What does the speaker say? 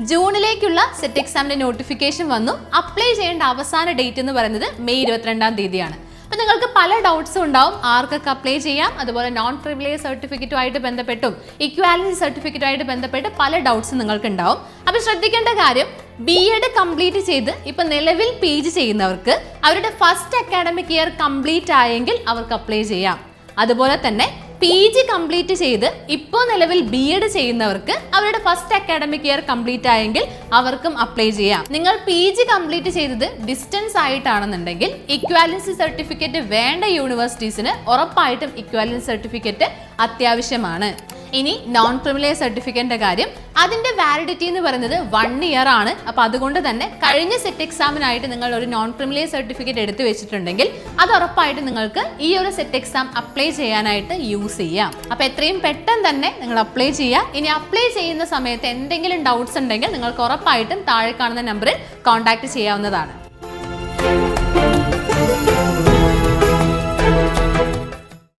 ജൂണിലേക്കുള്ള set എക്സാമിന്റെ notification വന്നു. Apply ചെയ്യേണ്ട അവസാന ഡേറ്റ് എന്ന് പറയുന്നത് മെയ് 22-ാം തീയതിയാണ്. അപ്പോൾ നിങ്ങൾക്ക് പല ഡൗട്ട്സും ഉണ്ടാവും. ആർക്കൊക്കെ അപ്ലൈ ചെയ്യാം, അതുപോലെ നോൺ പ്രിവിലേജ് സർട്ടിഫിക്കറ്റുമായിട്ട് ബന്ധപ്പെട്ടും ഇക്വാലൻസി സർട്ടിഫിക്കറ്റുമായിട്ട് ബന്ധപ്പെട്ട് പല ഡൗട്ട്സും നിങ്ങൾക്ക് ഉണ്ടാവും. അപ്പോൾ ശ്രദ്ധിക്കേണ്ട കാര്യം, BEd കംപ്ലീറ്റ് ചെയ്ത് ഇപ്പം നിലവിൽ PG ചെയ്യുന്നവർക്ക് അവരുടെ ഫസ്റ്റ് അക്കാഡമിക് ഇയർ കംപ്ലീറ്റ് ആയെങ്കിൽ അവർക്ക് അപ്ലൈ ചെയ്യാം. അതുപോലെ തന്നെ PG കംപ്ലീറ്റ് ചെയ്ത് ഇപ്പോൾ നിലവിൽ BEd ചെയ്യുന്നവർക്ക് അവരുടെ ഫസ്റ്റ് അക്കാഡമിക് ഇയർ കംപ്ലീറ്റ് ആയെങ്കിൽ അവർക്കും അപ്ലൈ ചെയ്യാം. നിങ്ങൾ PG കംപ്ലീറ്റ് ചെയ്തത് ഡിസ്റ്റൻസ് ആയിട്ടാണെന്നുണ്ടെങ്കിൽ ഇക്വാലൻസി സർട്ടിഫിക്കറ്റ് വേണ്ട യൂണിവേഴ്സിറ്റീസിന് ഉറപ്പായിട്ടും ഇക്വാലൻസി സർട്ടിഫിക്കറ്റ് അത്യാവശ്യമാണ്. ഇനി നോൺ പ്രിവിലേജ് സർട്ടിഫിക്കറ്റിന്റെ കാര്യം, അതിന്റെ വാലിഡിറ്റി എന്ന് പറയുന്നത് 1 ഇയർ ആണ്. അപ്പോൾ അതുകൊണ്ട് തന്നെ കഴിഞ്ഞ സെറ്റ് എക്സാമിനായിട്ട് നിങ്ങൾ ഒരു നോൺ പ്രിവിലേജ് സർട്ടിഫിക്കറ്റ് എടുത്തു വെച്ചിട്ടുണ്ടെങ്കിൽ അത് ഉറപ്പായിട്ട് നിങ്ങൾക്ക് ഈ ഒരു സെറ്റ് എക്സാം അപ്ലൈ ചെയ്യാനായിട്ട് യൂസ് ചെയ്യാം. അപ്പോൾ എത്രയും പെട്ടെന്ന് തന്നെ നിങ്ങൾ അപ്ലൈ ചെയ്യുക. ഇനി അപ്ലൈ ചെയ്യുന്ന സമയത്ത് എന്തെങ്കിലും ഡൗട്ട്സ് ഉണ്ടെങ്കിൽ നിങ്ങൾക്ക് ഉറപ്പായിട്ടും താഴെ കാണുന്ന നമ്പറിൽ കോൺടാക്ട് ചെയ്യാവുന്നതാണ്.